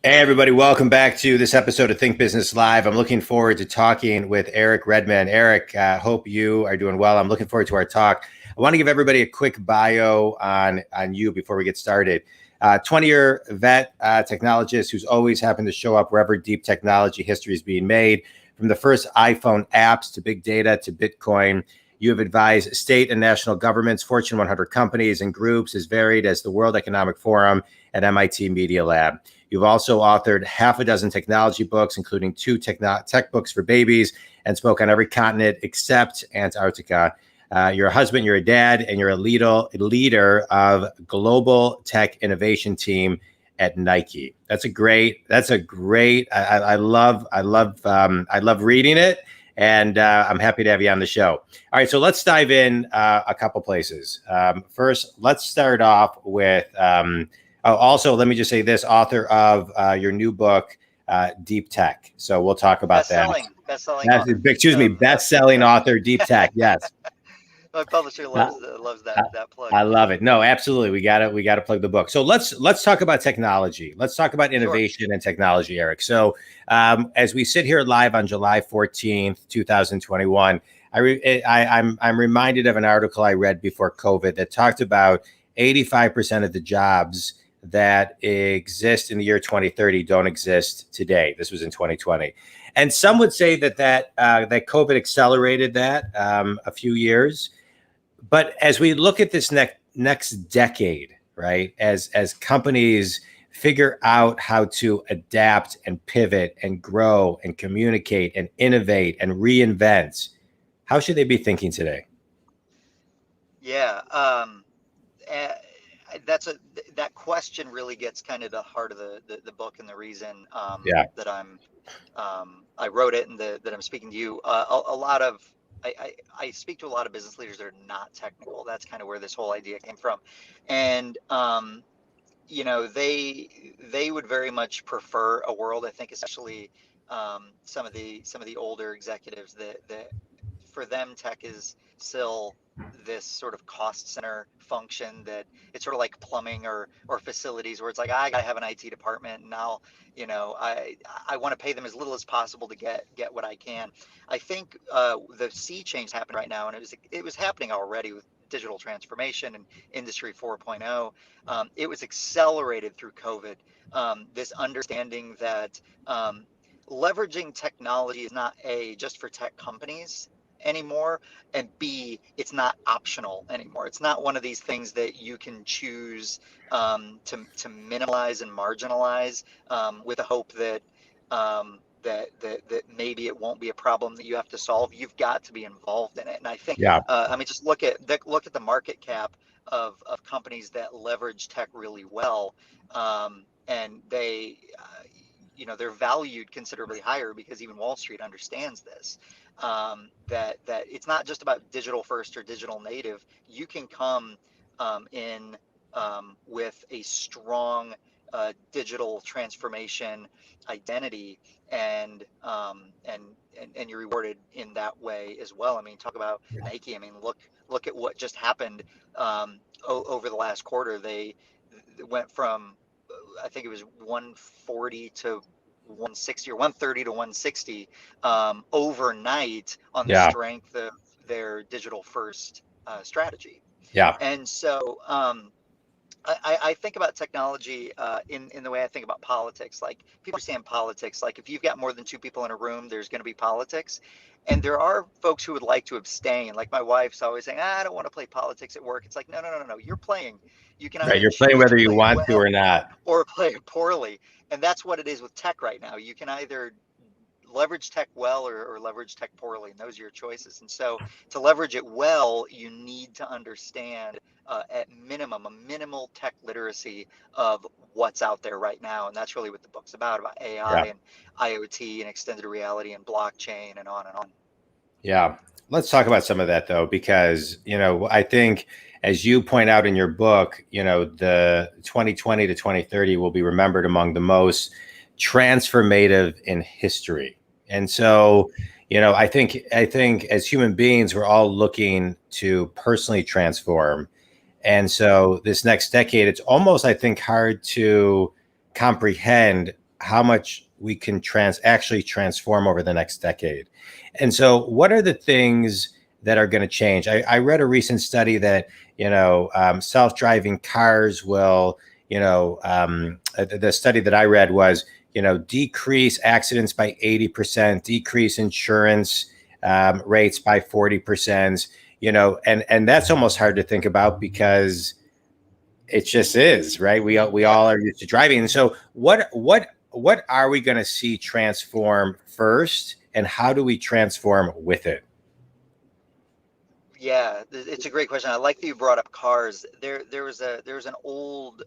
Hey, everybody, welcome back to this episode of Think Business Live. I'm looking forward to talking with Eric Redmond. Eric, hope you are doing well. I'm looking forward to our talk. I want to give everybody a quick bio on you before we get started. 20-year vet technologist who's always happened to show up wherever deep technology history is being made, from the first iPhone apps to big data to Bitcoin. You have advised state and national governments, Fortune 100 companies, and groups as varied as the World Economic Forum and MIT Media Lab. You've also authored half a dozen technology books, including two tech books for babies, and spoke on every continent except Antarctica. You're a husband, you're a dad, and you're a leader of global tech innovation team at Nike. That's a great. I love reading it, and I'm happy to have you on the show. All right, so let's dive in a couple places. First, let's start off with. Also, let me just say this: author of your new book, Deep Tech. So we'll talk about Best-selling author. Excuse me, best-selling author, Deep Tech. Yes. My publisher loves that plug. I love it. No, absolutely. We gotta plug the book. So let's talk about technology. Let's talk about innovation and technology, Eric. So as we sit here live on July 14th, 2021, I'm reminded of an article I read before COVID that talked about 85% of the jobs that exist in the year 2030 don't exist today. This was in 2020. And some would say that COVID accelerated that a few years. But as we look at this next decade, right, as companies figure out how to adapt and pivot and grow and communicate and innovate and reinvent, how should they be thinking today? Yeah, that question really gets kind of the heart of the book, and the reason that I wrote it and that I'm speaking to you. A lot of I speak to a lot of business leaders that are not technical. That's kind of where this whole idea came from, and they would very much prefer a world. I think especially some of the older executives that for them tech is still this sort of cost center function, that it's sort of like plumbing or facilities, where it's like, I gotta have an IT department, and now I want to pay them as little as possible to get what I can. I think the sea change happened right now, and it was happening already with digital transformation and industry 4.0. It was accelerated through COVID. This understanding that leveraging technology is not just for tech companies anymore, and B, it's not optional anymore. It's not one of these things that you can choose to minimize and marginalize with a hope that that maybe it won't be a problem that you have to solve. You've got to be involved in it. And I think, just look at the market cap of companies that leverage tech really well, and they they're valued considerably higher, because even Wall Street understands this, that it's not just about digital first or digital native. You can come in with a strong digital transformation identity, and you're rewarded in that way as well. I mean, talk about Nike. I mean, look at what just happened over the last quarter. They went from, I think it was 140 to 160, or 130 to 160 overnight, on the strength of their digital first strategy. Yeah. And so I think about technology in the way I think about politics. Like, people understand politics. Like, if you've got more than two people in a room, there's going to be politics. And there are folks who would like to abstain. Like, my wife's always saying, I don't want to play politics at work. It's like, no. You're playing. You can either You're playing whether you want well to or not, or play it poorly. And that's what it is with tech right now. You can either leverage tech well or leverage tech poorly, and those are your choices. And so, to leverage it well, you need to understand at minimum a minimal tech literacy of what's out there right now. And that's really what the book's about AI and IoT and extended reality and blockchain and on and on. Yeah, let's talk about some of that, though, because I think, as you point out in your book, the 2020 to 2030 will be remembered among the most transformative in history. And so, I think as human beings, we're all looking to personally transform. And so this next decade, it's almost, I think, hard to comprehend how much we can actually transform over the next decade. And so what are the things that are going to change? I read a recent study that, self-driving cars will, the study that I read was, decrease accidents by 80%, decrease insurance rates by 40%, and that's almost hard to think about because it just is, right? We all are used to driving. And so what are we going to see transform first, and how do we transform with it? Yeah, it's a great question. I like that you brought up cars. There was an old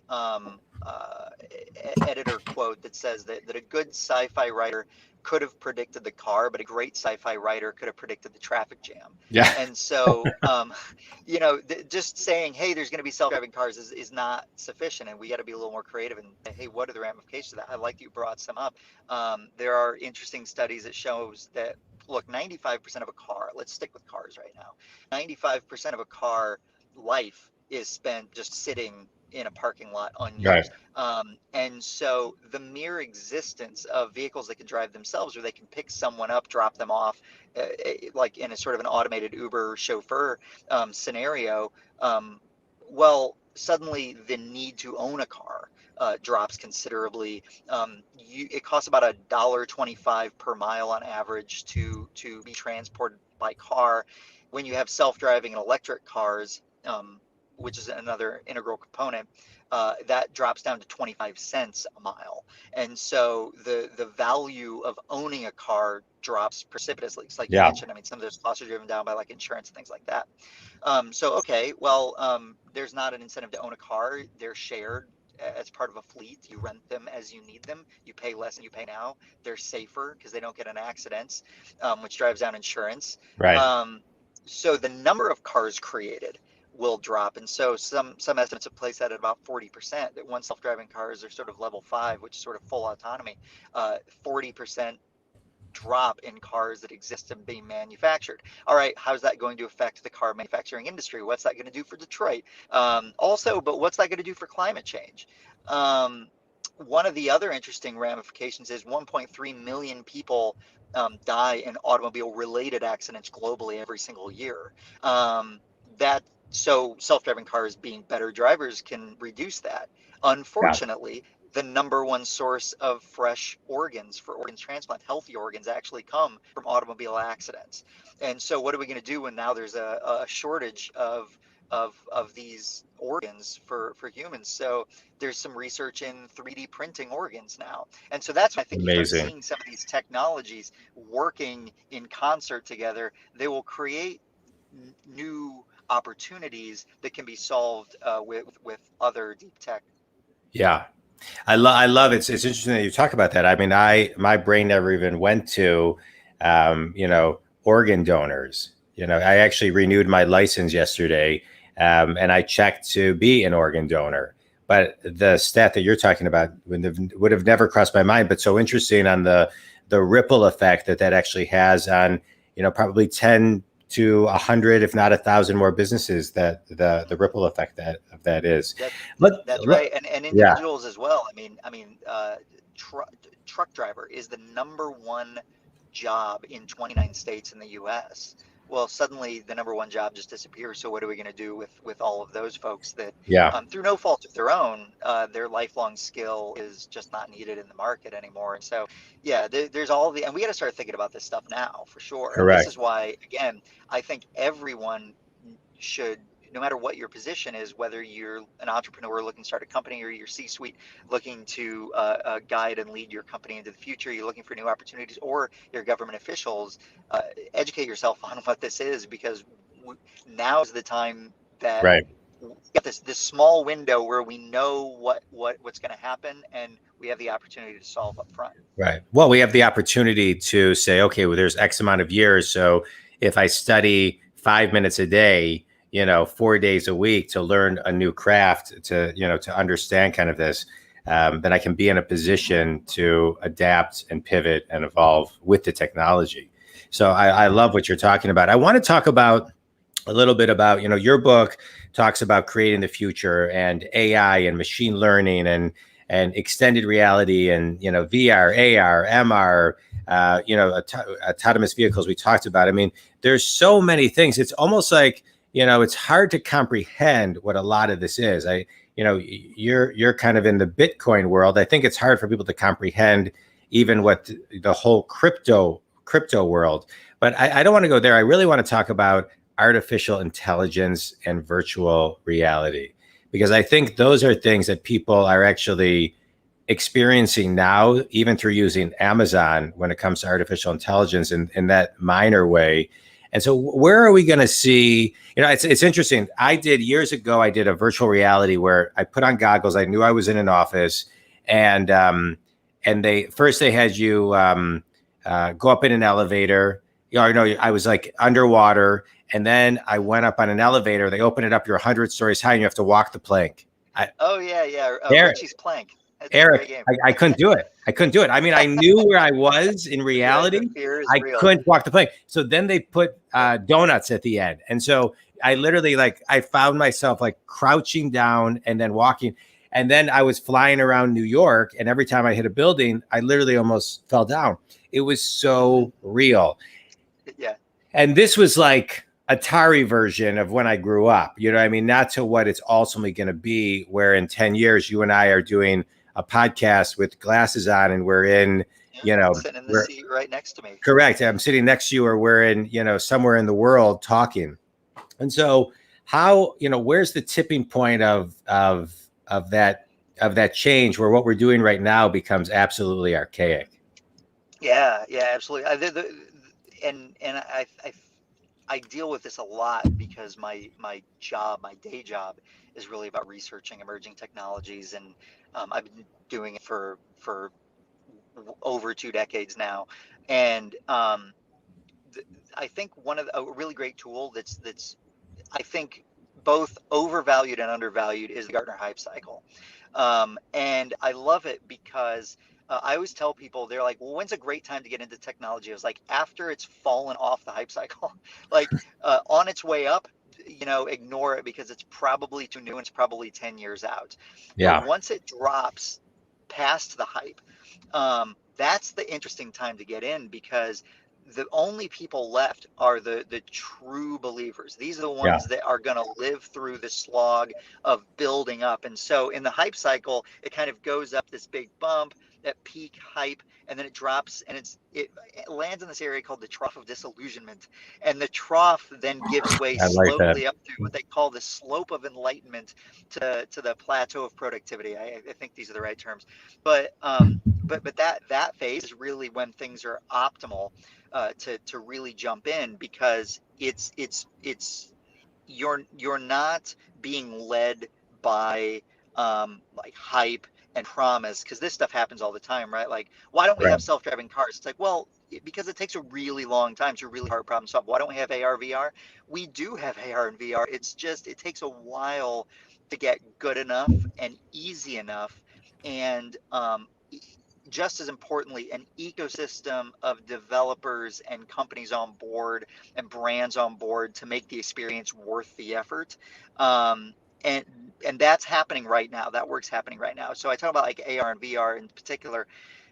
editor quote that says that a good sci-fi writer could have predicted the car, but a great sci-fi writer could have predicted the traffic jam. Yeah. And so, just saying, hey, there's going to be self-driving cars is not sufficient, and we got to be a little more creative and say, hey, what are the ramifications of that? I like that you brought some up. There are interesting studies that shows that, look, 95% of a car, let's stick with cars right now. 95% of a car life is spent just sitting in a parking lot Right. unused. And so the mere existence of vehicles that can drive themselves, or they can pick someone up, drop them off, like in a sort of an automated Uber chauffeur scenario, well, suddenly the need to own a car drops considerably. It costs about $1.25 per mile on average to be transported by car. When you have self-driving and electric cars, which is another integral component, that drops down to 25 cents a mile. And so the value of owning a car drops precipitously. It's like you Yeah. mentioned, I mean, some of those costs are driven down by like insurance and things like that. Okay, well, there's not an incentive to own a car. They're shared as part of a fleet. You rent them as you need them. You pay less than you pay now. They're safer because they don't get in accidents, which drives down insurance. Right. So the number of cars created will drop, and so some estimates have placed that at about 40%. That once self-driving cars are sort of level 5, which is sort of full autonomy, 40% drop in cars that exist and being manufactured. All right, how's that going to affect the car manufacturing industry? What's that going to do for Detroit? Also, but what's that going to do for climate change? One of the other interesting ramifications is 1.3 million people die in automobile-related accidents globally every single year. That so self-driving cars being better drivers can reduce that. Yeah. Unfortunately, the number one source of fresh organs for organs transplant, healthy organs, actually come from automobile accidents. And so what are we going to do when now there's a shortage of these organs for humans? So there's some research in 3D printing organs now. And so that's when I think you start Amazing. seeing some of these technologies working in concert together. They will create new opportunities that can be solved with other deep tech. Yeah. I love it. It's interesting that you talk about that. I mean, my brain never even went to, organ donors. I actually renewed my license yesterday, and I checked to be an organ donor. But the stat that you're talking about would have never crossed my mind. But so interesting on the ripple effect that actually has on, probably 10 to 100, if not 1,000 more businesses, that the ripple effect that is. That's right, and Yeah. individuals as well. Truck driver is the number one job in 29 states in the U.S. Well, suddenly the number one job just disappears. So what are we going to do with all of those folks that, Yeah. through no fault of their own, their lifelong skill is just not needed in the market anymore? And so, yeah, there's and we got to start thinking about this stuff now for sure. And this Correct. is why, again, I think everyone should, no matter what your position is, whether you're an entrepreneur looking to start a company, or your C-suite looking to guide and lead your company into the future, you're looking for new opportunities, or your government officials, educate yourself on what this is, because now is the time that Right. we got this small window where we know what's going to happen, and we have the opportunity to solve up front. Right. Well, we have the opportunity to say, okay, well, there's X amount of years. So if I study 5 minutes a day, 4 days a week to learn a new craft, to understand kind of this, then I can be in a position to adapt and pivot and evolve with the technology. So I love what you're talking about. I want to talk about a little bit about, your book talks about creating the future and AI and machine learning, and extended reality and, VR, AR, MR, autonomous vehicles we talked about. I mean, there's so many things. It's almost like, it's hard to comprehend what a lot of this is. You're kind of in the Bitcoin world. I think it's hard for people to comprehend even what the whole crypto world. But I don't want to go there. I really want to talk about artificial intelligence and virtual reality, because I think those are things that people are actually experiencing now, even through using Amazon when it comes to artificial intelligence in that minor way. And so where are we going to see, it's interesting. Years ago, I did a virtual reality where I put on goggles. I knew I was in an office, and they had you go up in an elevator. I was like underwater, and then I went up on an elevator. They open it up. You're 100 stories high, and you have to walk the plank. Richie's Plank. Eric, I couldn't do it. I mean, I knew where I was in reality. The fear is real. Couldn't walk the plank. So then they put donuts at the end. And so I literally I found myself crouching down and then walking. And then I was flying around New York, and every time I hit a building, I literally almost fell down. It was so real. Yeah. And this was like Atari version of when I grew up, not to what it's ultimately going to be, where in 10 years, you and I are doing a podcast with glasses on, and we're in, sitting in the seat right next to me. Correct. I'm sitting next to you, or we're in, somewhere in the world talking. And so how, where's the tipping point of that change, where what we're doing right now becomes absolutely archaic? Yeah, absolutely. I deal with this a lot because my day job is really about researching emerging technologies, and I've been doing it for over 2 decades now. And I think a really great tool that's I think both overvalued and undervalued is the Gartner Hype Cycle. And I love it because I always tell people, they're like, well, when's a great time to get into technology? I was like, after it's fallen off the hype cycle, on its way up, ignore it because it's probably too new and it's probably 10 years out. Yeah. But once it drops past the hype, that's the interesting time to get in, because the only people left are the true believers. These are the ones that are going to live through the slog of building up. And so in the hype cycle, it kind of goes up this big bump, that peak hype, and then it drops, and it lands in this area called the trough of disillusionment. And the trough then gives way slowly up to what they call the slope of enlightenment to the plateau of productivity. I think these are the right terms. But that phase is really when things are optimal to really jump in, because you're not being led by hype and promise, because this stuff happens all the time, right? Like, why don't we have self-driving cars? It's like, well, because it takes a really long time to really hard problem solve. Why don't we have AR, VR? We do have AR and VR. It's just, it takes a while to get good enough and easy enough. And just as importantly, an ecosystem of developers and companies on board and brands on board to make the experience worth the effort. And that's happening right now. That work's happening right now. So I talk about AR and VR in particular.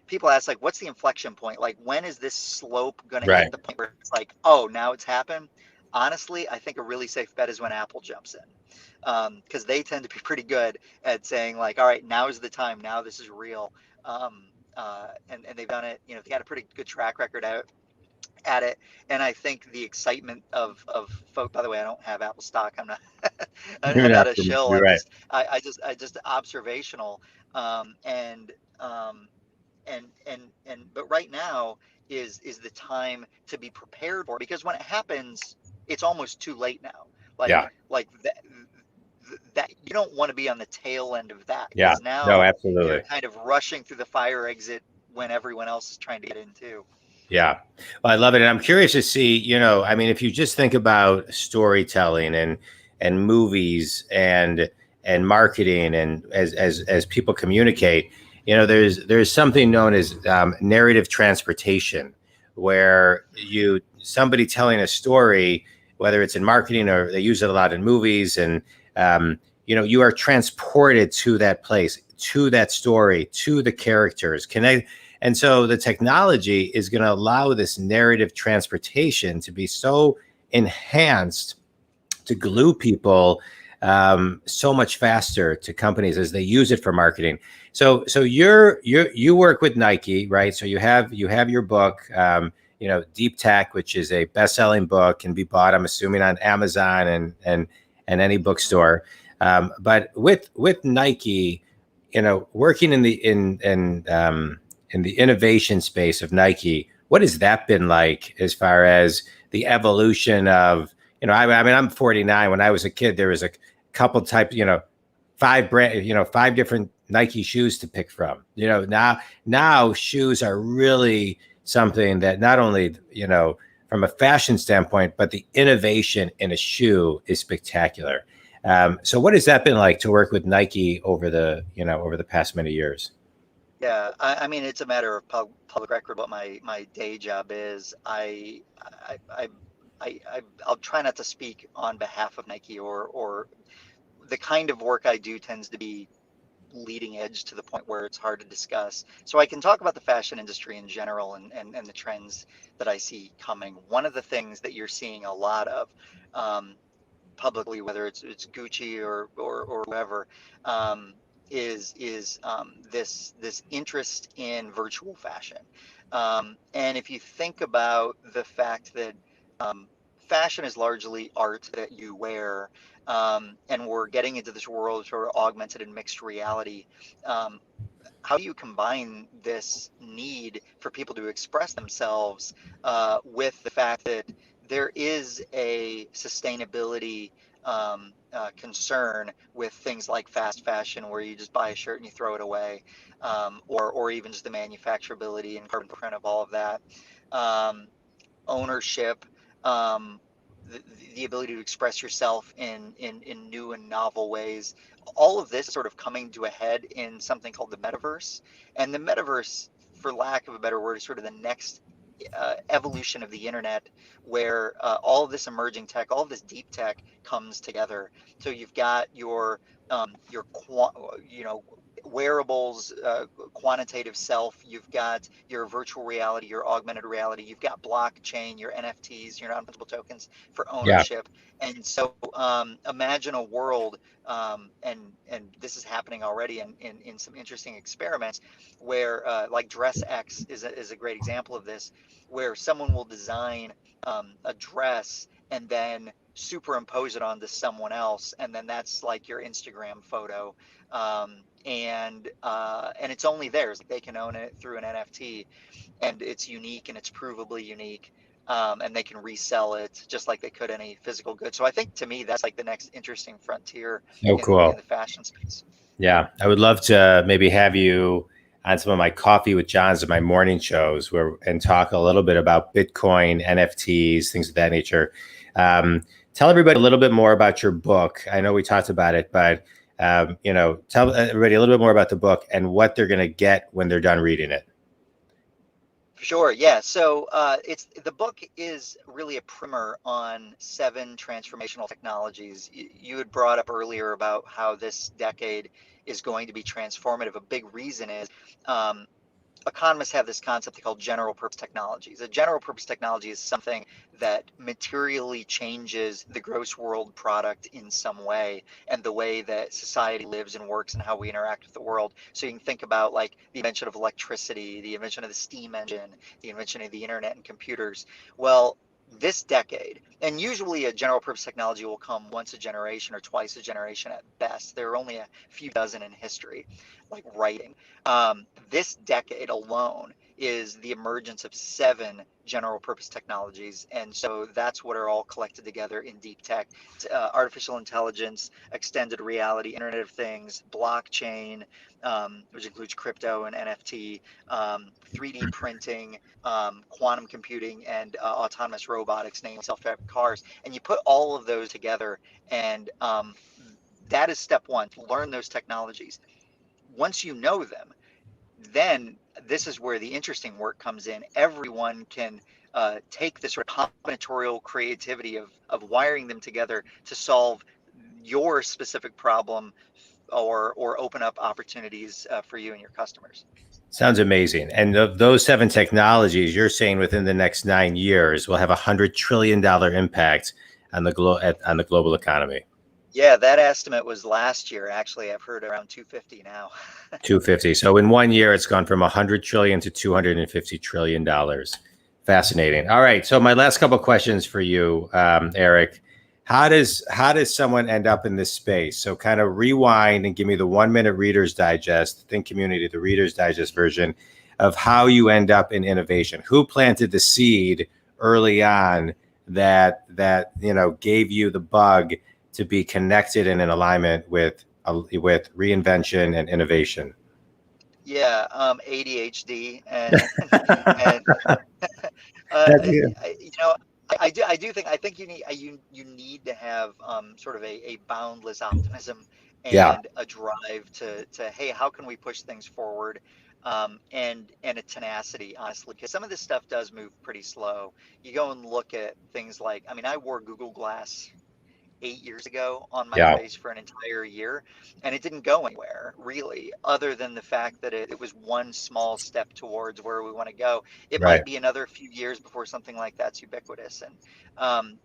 People ask, what's the inflection point? When is this slope going to hit the point where it's oh, now it's happened? Honestly, I think a really safe bet is when Apple jumps in, because they tend to be pretty good at saying all right, now is the time. Now this is real. And they've done it. They got a pretty good track record at it. And I think the excitement of folks. By the way, I don't have Apple stock. I'm not. I'm not a shill. I just observational. But right now is the time to be prepared for it, because when it happens, it's almost too late now. That you don't want to be on the tail end of that. Yeah. Now no, absolutely. You're kind of rushing through the fire exit when everyone else is trying to get in too. Yeah. Well, I love it. And I'm curious to see, if you just think about storytelling and movies and marketing, and as people communicate, there's something known as narrative transportation, where somebody telling a story, whether it's in marketing or they use it a lot in movies, and you are transported to that place, to that story, to the characters, connect. And so the technology is going to allow this narrative transportation to be so enhanced to glue people so much faster to companies as they use it for marketing. So you work with Nike, right? So you have your book, Deep Tech, which is a best-selling book, can be bought, I'm assuming, on Amazon and any bookstore. But with Nike, working in the innovation space of Nike, what has that been like as far as the evolution of, I mean, I'm 49. When I was a kid, there was a couple types, five different Nike shoes to pick from. Now shoes are really something that not only, from a fashion standpoint, but the innovation in a shoe is spectacular. So what has that been like to work with Nike over the past many years? Yeah, I mean, it's a matter of public record what my day job is. I, I, I'll try not to speak on behalf of Nike, or the kind of work I do tends to be leading edge to the point where it's hard to discuss. So I can talk about the fashion industry in general, and the trends that I see coming. One of the things that you're seeing a lot of, um, publicly, whether it's Gucci or whoever, is this interest in virtual fashion. And if you think about the fact that, um, fashion is largely art that you wear, and we're getting into this world of sort of augmented and mixed reality. Um, how do you combine this need for people to express themselves, with the fact that there is a sustainability, concern with things like fast fashion, where you just buy a shirt and you throw it away, or even just the manufacturability and carbon footprint of all of that, um, ownership, um, the ability to express yourself in new and novel ways. All of this is sort of coming to a head in something called the metaverse. And the metaverse, for lack of a better word, is sort of the next, evolution of the internet, where, all of this emerging tech, all of this deep tech comes together. So you've got your wearables, quantitative self. You've got your virtual reality, your augmented reality. You've got blockchain, your NFTs, your non-fungible tokens for Yeah. ownership. And so, imagine a world, and this is happening already in some interesting experiments, where, like DressX is a great example of this, where someone will design, a dress and then superimpose it onto someone else, and then that's like your Instagram photo, and it's only theirs. They can own it through an NFT, and it's unique and it's provably unique. And they can resell it just like they could any physical good. So I think, to me, that's like the next interesting frontier So in cool. the fashion space. Yeah, I would love to maybe have you on some of my Coffee with Johns and my morning shows and talk a little bit about Bitcoin, NFTs, things of that nature. Tell everybody a little bit more about your book. I know we talked about it, but tell everybody a little bit more about the book and what they're going to get when they're done reading it. Sure, yeah. So, it's the book is really a primer on 7 transformational technologies. You had brought up earlier about how this decade is going to be transformative. A big reason is, um, economists have this concept called general purpose technologies. A general purpose technology is something that materially changes the gross world product in some way, and the way that society lives and works and how we interact with the world. So you can think about like the invention of electricity, the invention of the steam engine, the invention of the internet and computers. Well, this decade, and usually a general purpose technology will come once a generation or twice a generation at best. There are only a few dozen in history, like writing. This decade alone is the emergence of 7 general purpose technologies. And so that's what are all collected together in deep tech: artificial intelligence, extended reality, Internet of Things, blockchain, which includes crypto and NFT, 3D printing, quantum computing, and, autonomous robotics, namely self-driving cars. And you put all of those together, and, that is step one, to learn those technologies. Once you know them, then this is where the interesting work comes in. Everyone can, take this sort of combinatorial creativity of wiring them together to solve your specific problem, or open up opportunities for you and your customers. Sounds amazing. And those 7 technologies, you're saying within the next 9 years will have $100 trillion impact on on the global economy. Yeah, that estimate was last year. Actually, I've heard around 250 now. 250. So in 1 year, it's gone from 100 trillion to $250 trillion. Fascinating. All right. So my last couple of questions for you, Eric. How does someone end up in this space? So kind of rewind and give me the 1-minute Reader's Digest, Think Community, the Reader's Digest version of how you end up in innovation. Who planted the seed early on that gave you the bug to be connected and in alignment with reinvention and innovation? Yeah, ADHD and you know, I do think you need to have sort of a boundless optimism Yeah, and a drive to hey, how can we push things forward, and a tenacity, honestly, because some of this stuff does move pretty slow. You go and look at things like, I mean, I wore Google Glass 8 years ago on my yeah, face for an entire year, and it didn't go anywhere really, other than the fact that it was one small step towards where we want to go. It right. might be another few years before something like that's ubiquitous, and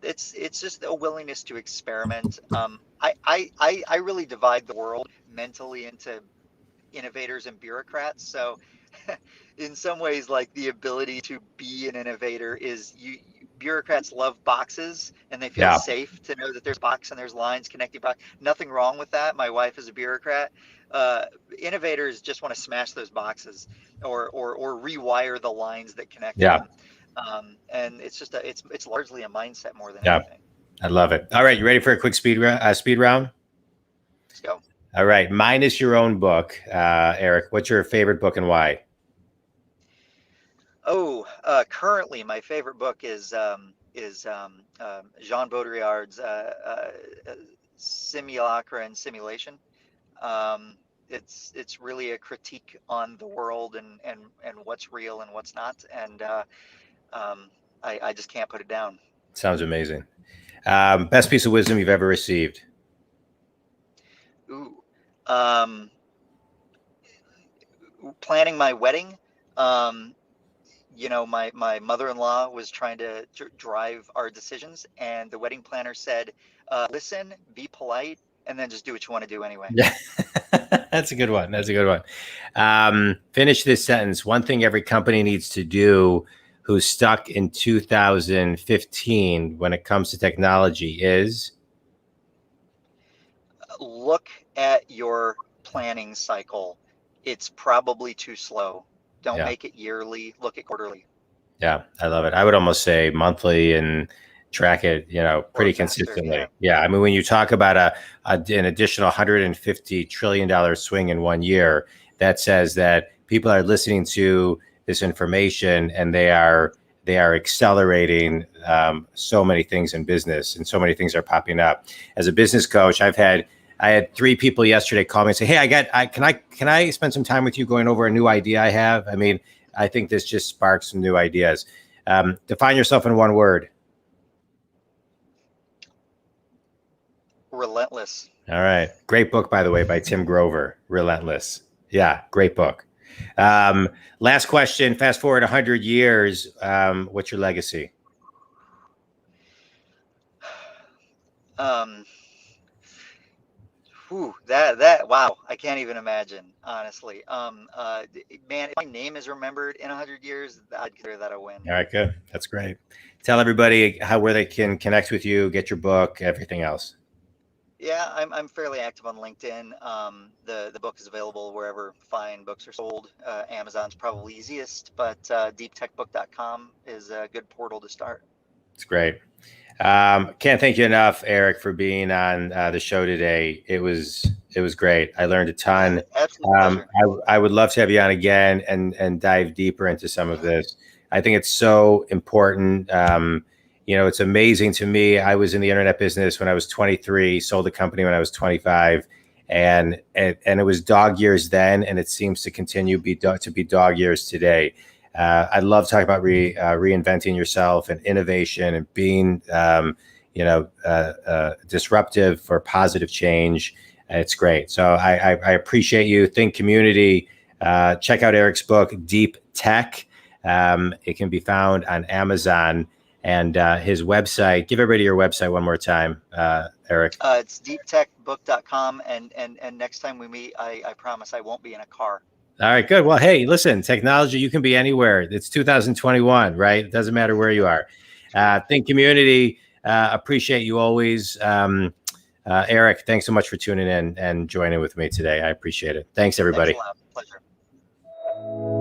it's just a willingness to experiment. I really divide the world mentally into innovators and bureaucrats. So in some ways, like, the ability to be an innovator is, bureaucrats love boxes and they feel Yeah, safe to know that there's box and there's lines connecting box. Nothing wrong with that. My wife is a bureaucrat. Innovators just want to smash those boxes, or rewire the lines that connect yeah, them. And it's just it's largely a mindset more than yeah. anything. I love it. All right, you ready for a quick speed round? Let's go. All right, minus your own book, Eric. What's your favorite book and why? Oh, currently my favorite book is Jean Baudrillard's Simulacra and Simulation. Um, it's really a critique on the world, and what's real and what's not, and um, I just can't put it down. Sounds amazing. Best piece of wisdom you've ever received? Ooh, um, planning my wedding. Um, my mother-in-law was trying to drive our decisions, and the wedding planner said, listen, be polite, and then just do what you want to do anyway. Yeah, that's a good one. That's a good one. Finish this sentence. One thing every company needs to do who's stuck in 2015 when it comes to technology is. Look at your planning cycle. It's probably too slow. Don't Yeah, make it yearly. Look at quarterly yeah, I love it. I would almost say monthly and track it, or pretty faster. Yeah. consistently. Yeah, I mean, when you talk about an additional $150 trillion swing in 1 year, that says that people are listening to this information and they are accelerating so many things in business, and so many things are popping up. As a business coach, I had 3 people yesterday call me and say, "Hey, can I spend some time with you going over a new idea I have?" I mean, I think this just sparks some new ideas. Define yourself in one word. Relentless. All right. Great book, by the way, by Tim Grover, Relentless. Yeah, great book. Um, Last question. Fast forward 100 years. What's your legacy? Um, that wow, I can't even imagine, honestly. Man, if my name is remembered in 100 years, I'd consider that a win. All right, good. That's great. Tell everybody where they can connect with you, get your book, everything else. Yeah, I'm fairly active on LinkedIn. The book is available wherever fine books are sold. Amazon's probably easiest, but deeptechbook.com is a good portal to start. It's great. Can't thank you enough, Eric, for being on the show today. It was great. I learned a ton. Absolute pleasure. I would love to have you on again and dive deeper into some of this. I think it's so important. It's amazing to me. I was in the internet business when I was 23, sold a company when I was 25, and it was dog years then, and it seems to continue to be dog years today. I love talking about reinventing yourself and innovation and being, disruptive for positive change. It's great. So I appreciate you. Think Community. Check out Eric's book, Deep Tech. It can be found on Amazon, and his website. Give everybody your website one more time, Eric. It's deeptechbook.com. And next time we meet, I promise I won't be in a car. All right, good. Well, hey, listen, technology, you can be anywhere. It's 2021, right? It doesn't matter where you are. Think Community. Appreciate you always. Eric, thanks so much for tuning in and joining with me today. I appreciate it. Thanks, everybody. Thanks a lot. Pleasure.